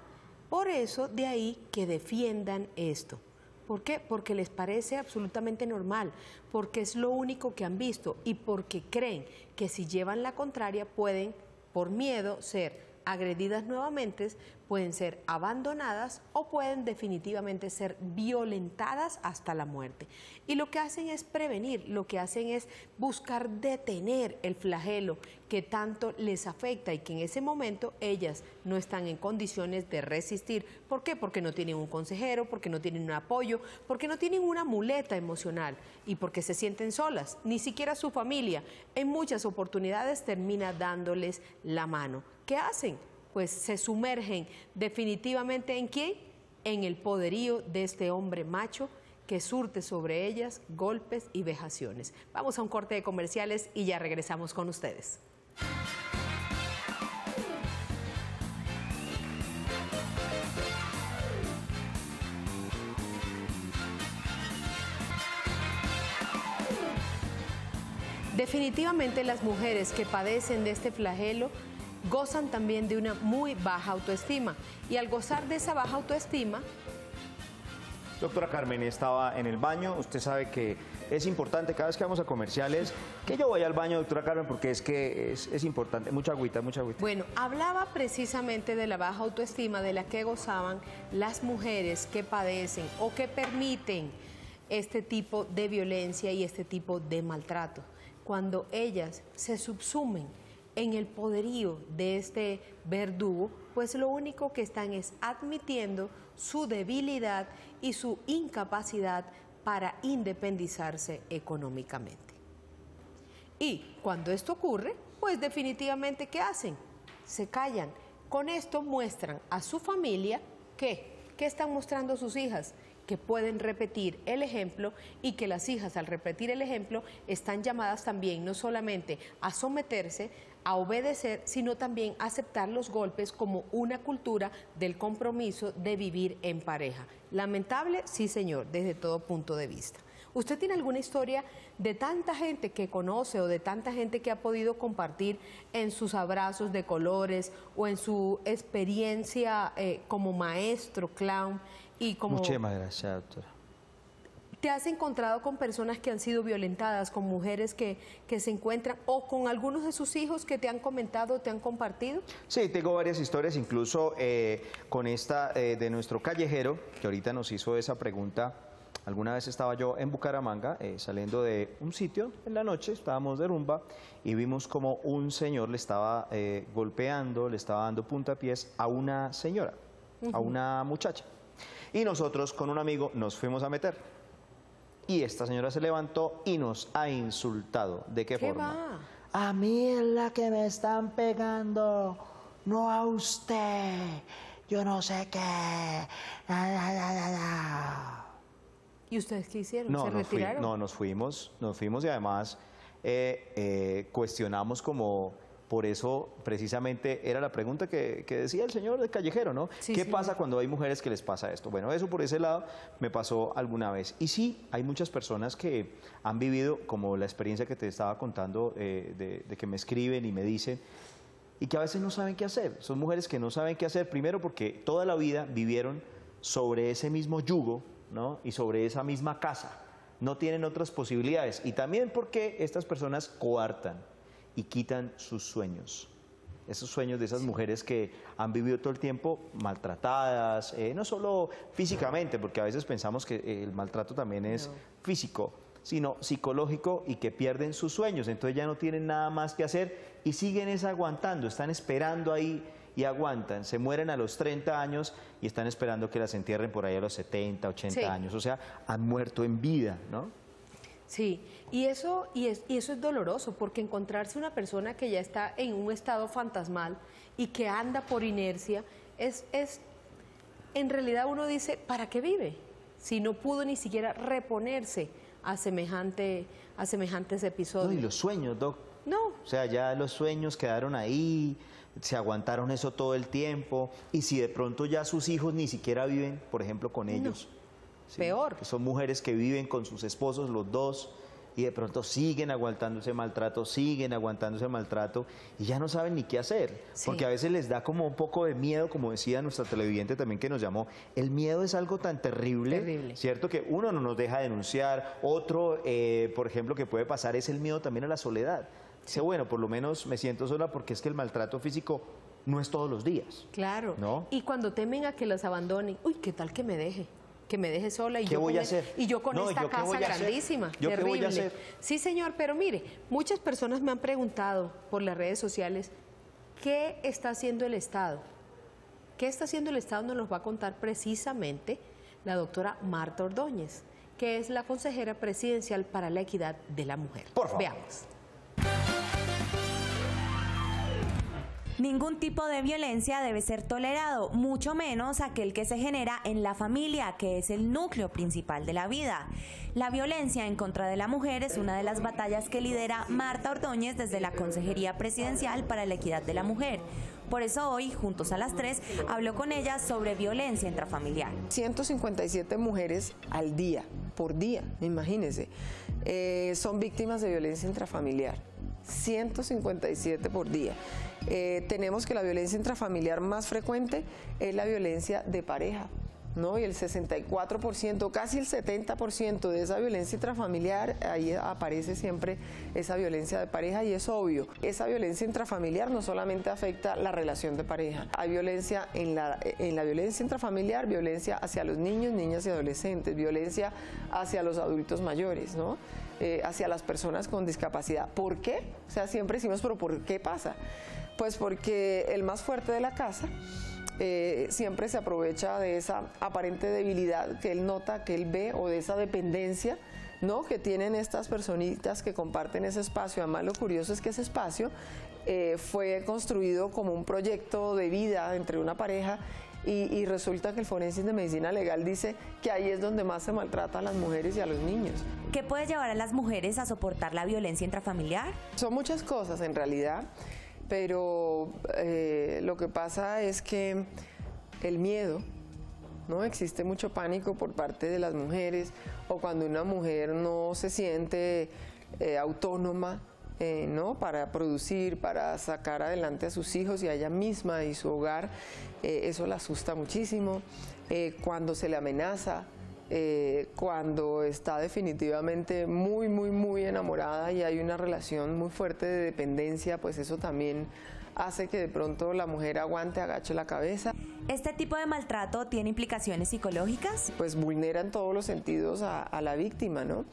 Por eso, de ahí que defiendan esto. ¿Por qué? Porque les parece absolutamente normal, porque es lo único que han visto y porque creen que si llevan la contraria pueden, por miedo, ser agredidas nuevamente, pueden ser abandonadas o pueden definitivamente ser violentadas hasta la muerte. Y lo que hacen es prevenir, lo que hacen es buscar detener el flagelo que tanto les afecta y que en ese momento ellas no están en condiciones de resistir. ¿Por qué? Porque no tienen un consejero, porque no tienen un apoyo, porque no tienen una muleta emocional y porque se sienten solas. Ni siquiera su familia en muchas oportunidades termina dándoles la mano. ¿Qué hacen? Pues se sumergen definitivamente ¿en quién? En el poderío de este hombre macho que surte sobre ellas golpes y vejaciones. Vamos a un corte de comerciales y ya regresamos con ustedes. Definitivamente las mujeres que padecen de este flagelo gozan también de una muy baja autoestima y al gozar de esa baja autoestima... Doctora Carmen, estaba en el baño, usted sabe que es importante cada vez que vamos a comerciales que yo vaya al baño, doctora Carmen, porque es que es importante, mucha agüita, mucha agüita. Bueno, hablaba precisamente de la baja autoestima de la que gozaban las mujeres que padecen o que permiten este tipo de violencia y este tipo de maltrato, cuando ellas se subsumen en el poderío de este verdugo, pues lo único que están es admitiendo su debilidad y su incapacidad para independizarse económicamente. Y cuando esto ocurre, pues definitivamente, ¿qué hacen? Se callan. Con esto muestran a su familia ¿qué están mostrando a sus hijas? Que pueden repetir el ejemplo y que las hijas al repetir el ejemplo están llamadas también no solamente a someterse, a obedecer, sino también a aceptar los golpes como una cultura del compromiso de vivir en pareja. Lamentable, sí señor, desde todo punto de vista. ¿Usted tiene alguna historia de tanta gente que conoce o de tanta gente que ha podido compartir en sus abrazos de colores o en su experiencia como maestro, clown y como... Muchísimas gracias, doctora. ¿Te has encontrado con personas que han sido violentadas, con mujeres que se encuentran o con algunos de sus hijos que te han comentado, te han compartido? Sí, tengo varias historias, incluso con esta de nuestro callejero, que ahorita nos hizo esa pregunta. Alguna vez estaba yo en Bucaramanga, saliendo de un sitio en la noche, estábamos de rumba y vimos como un señor le estaba golpeando, le estaba dando puntapiés a una señora, a una muchacha. Y nosotros con un amigo nos fuimos a meter. Y esta señora se levantó y nos ha insultado. ¿De qué forma? A mí es la que me están pegando, no a usted. Yo no sé qué. ¿Y ustedes qué hicieron? No, ¿Se retiraron? No, nos fuimos y además cuestionamos como... Por eso, precisamente, era la pregunta que decía el señor del callejero, ¿no? Sí, ¿Qué sí. pasa cuando hay mujeres que les pasa esto? Bueno, eso por ese lado me pasó alguna vez. Y sí, hay muchas personas que han vivido, como la experiencia que te estaba contando, de que me escriben y me dicen, y que a veces no saben qué hacer. Son mujeres que no saben qué hacer, primero porque toda la vida vivieron sobre ese mismo yugo, ¿no? Y sobre esa misma casa. No tienen otras posibilidades. Y también porque estas personas coartan y quitan sus sueños. Esos sueños de esas mujeres que han vivido todo el tiempo maltratadas, no solo físicamente, porque a veces pensamos que el maltrato también es físico, sino psicológico, y que pierden sus sueños. Entonces ya no tienen nada más que hacer y siguen aguantando, están esperando ahí y aguantan. Se mueren a los 30 años y están esperando que las entierren por ahí a los 70, 80 años. O sea, han muerto en vida, ¿no? Sí, y eso es doloroso, porque encontrarse una persona que ya está en un estado fantasmal y que anda por inercia, en realidad uno dice, ¿para qué vive? Si no pudo ni siquiera reponerse a semejantes episodios. No, y los sueños, Doc. No. O sea, ya los sueños quedaron ahí, se aguantaron eso todo el tiempo, y si de pronto ya sus hijos ni siquiera viven, por ejemplo, con ellos. ¿Sí? Peor. Que son mujeres que viven con sus esposos, los dos, y de pronto siguen aguantando ese maltrato, y ya no saben ni qué hacer, porque a veces les da como un poco de miedo, como decía nuestra televidente también que nos llamó. El miedo es algo tan terrible, ¿cierto? Que uno no nos deja denunciar, otro, por ejemplo, que puede pasar es el miedo también a la soledad. Dice, bueno, por lo menos me siento sola, porque es que el maltrato físico no es todos los días. Claro, ¿no? Y cuando temen a que las abandonen, uy, ¿qué tal que me deje? Que me deje sola y ¿Qué voy a hacer? Y yo con esta casa grandísima, ¿Yo terrible. qué voy a hacer? Sí, señor, pero mire, muchas personas me han preguntado por las redes sociales, ¿qué está haciendo el Estado? ¿Qué está haciendo el Estado? Nos los va a contar precisamente la doctora Marta Ordóñez, que es la consejera presidencial para la equidad de la mujer. Por favor. Veamos. Ningún tipo de violencia debe ser tolerado, mucho menos aquel que se genera en la familia, que es el núcleo principal de la vida. La violencia en contra de la mujer es una de las batallas que lidera Marta Ordóñez desde la Consejería Presidencial para la Equidad de la Mujer. Por eso hoy, juntos a las 3, habló con ella sobre violencia intrafamiliar. 157 mujeres al día, por día, imagínense, son víctimas de violencia intrafamiliar. 157 por día. Tenemos que la violencia intrafamiliar más frecuente es la violencia de pareja, ¿no? Y el 64%, casi el 70% de esa violencia intrafamiliar, ahí aparece siempre esa violencia de pareja, y es obvio, esa violencia intrafamiliar no solamente afecta la relación de pareja, hay violencia en la violencia intrafamiliar, violencia hacia los niños, niñas y adolescentes, violencia hacia los adultos mayores, ¿no? Hacia las personas con discapacidad. ¿Por qué? O sea, siempre decimos, ¿pero por qué pasa? Pues porque el más fuerte de la casa siempre se aprovecha de esa aparente debilidad que él nota, que él ve, o de esa dependencia, ¿no?, que tienen estas personitas que comparten ese espacio. Además, lo curioso es que ese espacio fue construido como un proyecto de vida entre una pareja, y resulta que el forense de medicina legal dice que ahí es donde más se maltrata a las mujeres y a los niños. ¿Qué puede llevar a las mujeres a soportar la violencia intrafamiliar? Son muchas cosas en realidad, pero lo que pasa es que el miedo, ¿no? Existe mucho pánico por parte de las mujeres, o cuando una mujer no se siente autónoma, ¿no?, para producir, para sacar adelante a sus hijos y a ella misma y su hogar, eso la asusta muchísimo. Cuando se le amenaza, cuando está definitivamente muy enamorada y hay una relación muy fuerte de dependencia, pues eso también hace que de pronto la mujer aguante, agache la cabeza. ¿Este tipo de maltrato tiene implicaciones psicológicas? Pues vulnera en todos los sentidos a la víctima, ¿no?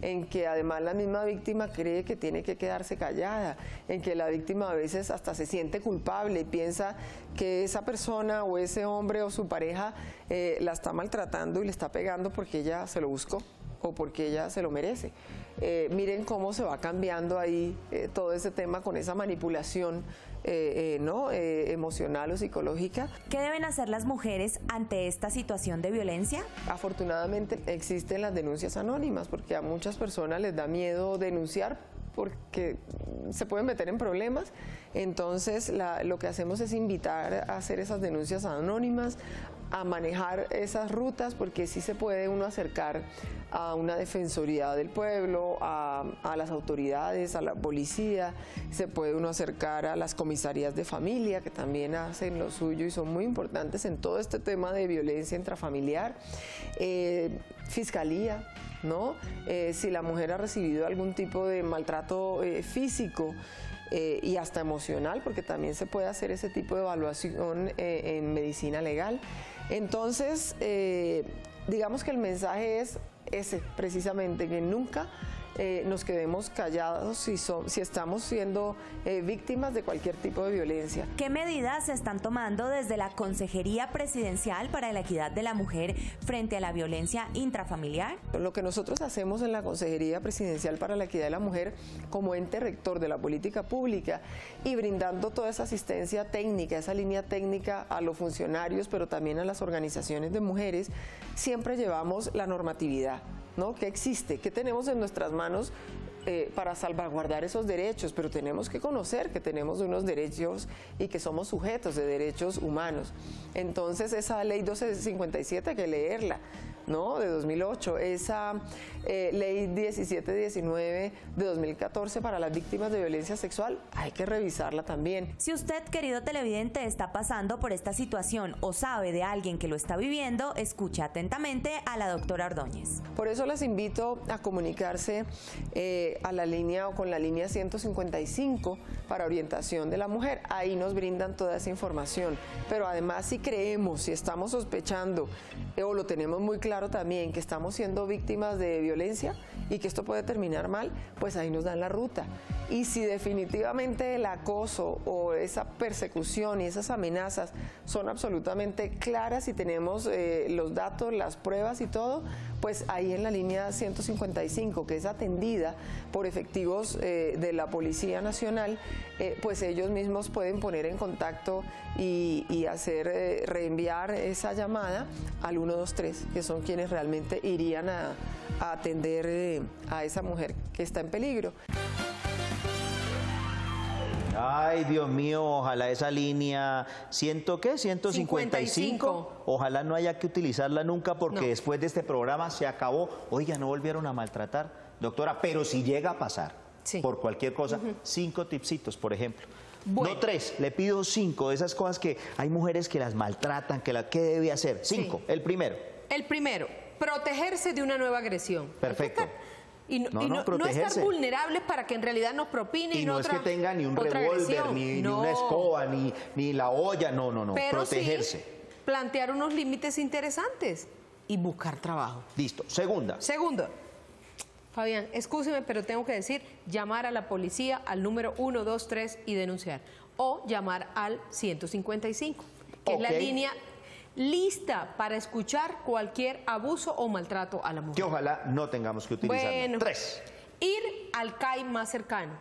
En que además la misma víctima cree que tiene que quedarse callada, en que la víctima a veces hasta se siente culpable y piensa que esa persona o ese hombre o su pareja la está maltratando y le está pegando porque ella se lo buscó o porque ella se lo merece. Miren cómo se va cambiando ahí todo ese tema con esa manipulación emocional o psicológica. ¿Qué deben hacer las mujeres ante esta situación de violencia? Afortunadamente existen las denuncias anónimas, porque a muchas personas les da miedo denunciar porque se pueden meter en problemas. Entonces lo que hacemos es invitar a hacer esas denuncias anónimas, manejar esas rutas, porque sí se puede uno acercar a una defensoría del pueblo, a las autoridades, a la policía, se puede uno acercar a las comisarías de familia, que también hacen lo suyo y son muy importantes en todo este tema de violencia intrafamiliar, fiscalía, ¿no? Si la mujer ha recibido algún tipo de maltrato físico, y hasta emocional, porque también se puede hacer ese tipo de evaluación en medicina legal. Entonces, digamos que el mensaje es ese, precisamente, que nunca nos quedemos callados si estamos siendo víctimas de cualquier tipo de violencia. ¿Qué medidas se están tomando desde la Consejería Presidencial para la Equidad de la Mujer frente a la violencia intrafamiliar? Lo que nosotros hacemos en la Consejería Presidencial para la Equidad de la Mujer como ente rector de la política pública y brindando toda esa asistencia técnica, esa línea técnica a los funcionarios, pero también a las organizaciones de mujeres, siempre llevamos la normatividad, ¿no? ¿Qué existe? ¿Qué tenemos en nuestras manos para salvaguardar esos derechos? Pero tenemos que conocer que tenemos unos derechos y que somos sujetos de derechos humanos. Entonces, esa ley 1257 hay que leerla, ¿no? De 2008, esa ley 1719 de 2014 para las víctimas de violencia sexual, hay que revisarla también. Si usted, querido televidente, está pasando por esta situación o sabe de alguien que lo está viviendo, escuche atentamente a la doctora Ordóñez. Por eso les invito a comunicarse a la línea o con la línea 155 para orientación de la mujer. Ahí nos brindan toda esa información. Pero además, si creemos, si estamos sospechando o lo tenemos muy claro también que estamos siendo víctimas de violencia y que esto puede terminar mal, pues ahí nos dan la ruta. Y si definitivamente el acoso o esa persecución y esas amenazas son absolutamente claras y tenemos los datos, las pruebas y todo, pues ahí en la línea 155, que es atendida por efectivos de la Policía Nacional, pues ellos mismos pueden poner en contacto y hacer reenviar esa llamada al 123, que son quienes realmente irían a atender a esa mujer que está en peligro. Ay, Dios mío, ojalá esa línea, ¿qué? 155. Ojalá no haya que utilizarla nunca porque después de este programa se acabó. Oiga, no volvieron a maltratar, doctora, pero si llega a pasar por cualquier cosa, 5 tipsitos, por ejemplo. Bueno. No 3, le pido 5 de esas cosas que hay mujeres que las maltratan, ¿qué debe hacer? 5, el primero. El primero, protegerse de una nueva agresión. Perfecto. Y no estar vulnerables para que en realidad nos propinen. Y no es que tenga ni un revólver, ni una escoba, ni la olla, no. Pero protegerse. Sí, plantear unos límites interesantes y buscar trabajo. Listo. Segunda. Fabián, excúseme, pero tengo que decir, llamar a la policía al número 123 y denunciar. O llamar al 155, que es la línea lista para escuchar cualquier abuso o maltrato a la mujer. Que ojalá no tengamos que utilizarlo. Bueno, 3. Ir al CAI más cercano.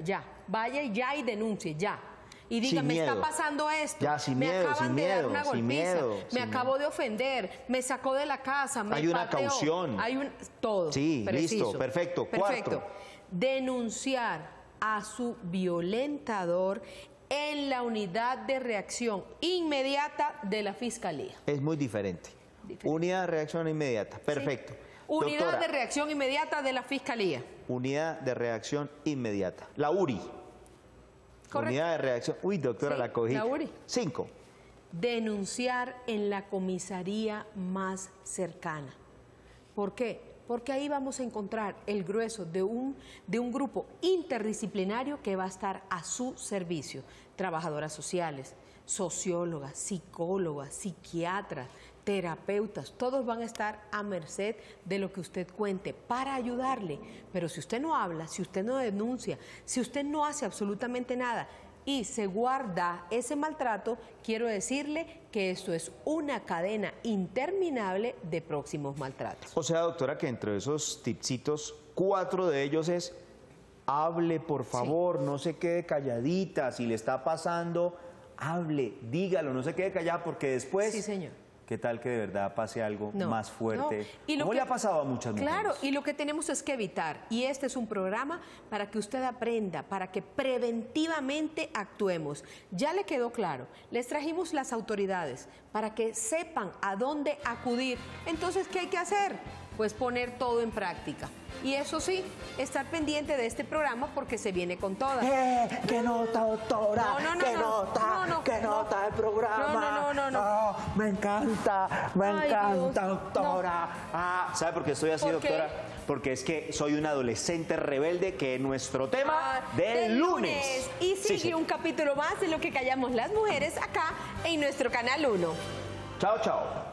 Ya. Vaya ya y denuncie, ya. Y diga, me está pasando esto, ya, sin me miedo, acaban de dar una golpiza, me acabo de ofender, me sacó de la casa, me hay una pateó, caución. Hay todo. Sí, preciso. Listo, perfecto. 4. Denunciar a su violentador en la unidad de reacción inmediata de la Fiscalía. Es muy diferente. Unidad de reacción inmediata, perfecto. Sí. Unidad Doctora, de reacción inmediata de la Fiscalía. Unidad de reacción inmediata. La URI. Correcto. Unidad de reacción. Uy, doctora, la cogí. La URI. 5. Denunciar en la comisaría más cercana. ¿Por qué? Porque ahí vamos a encontrar el grueso de un grupo interdisciplinario que va a estar a su servicio. Trabajadoras sociales, sociólogas, psicólogas, psiquiatras, terapeutas, todos van a estar a merced de lo que usted cuente para ayudarle. Pero si usted no habla, si usted no denuncia, si usted no hace absolutamente nada y se guarda ese maltrato, quiero decirle que esto es una cadena interminable de próximos maltratos. O sea, doctora, que entre esos tipsitos, 4 de ellos es hable, por favor, no se quede calladita, si le está pasando, hable, dígalo, no se quede callada porque después... Sí, señor. ¿Qué tal que de verdad pase algo más fuerte? No. Y ¿Cómo le ha pasado a muchas mujeres? Claro, y lo que tenemos es que evitar. Y este es un programa para que usted aprenda, para que preventivamente actuemos. Ya le quedó claro, les trajimos las autoridades para que sepan a dónde acudir. Entonces, ¿qué hay que hacer? Pues poner todo en práctica. Y eso sí, estar pendiente de este programa porque se viene con todas. ¿Qué nota, doctora? ¿Qué nota el programa? No. Me encanta, doctora. ¿Sabe por qué estoy así, doctora? Porque es que soy un adolescente rebelde que nuestro tema del lunes. Y sigue un capítulo más de Lo que callamos las mujeres acá en nuestro Canal 1. Chao, chao.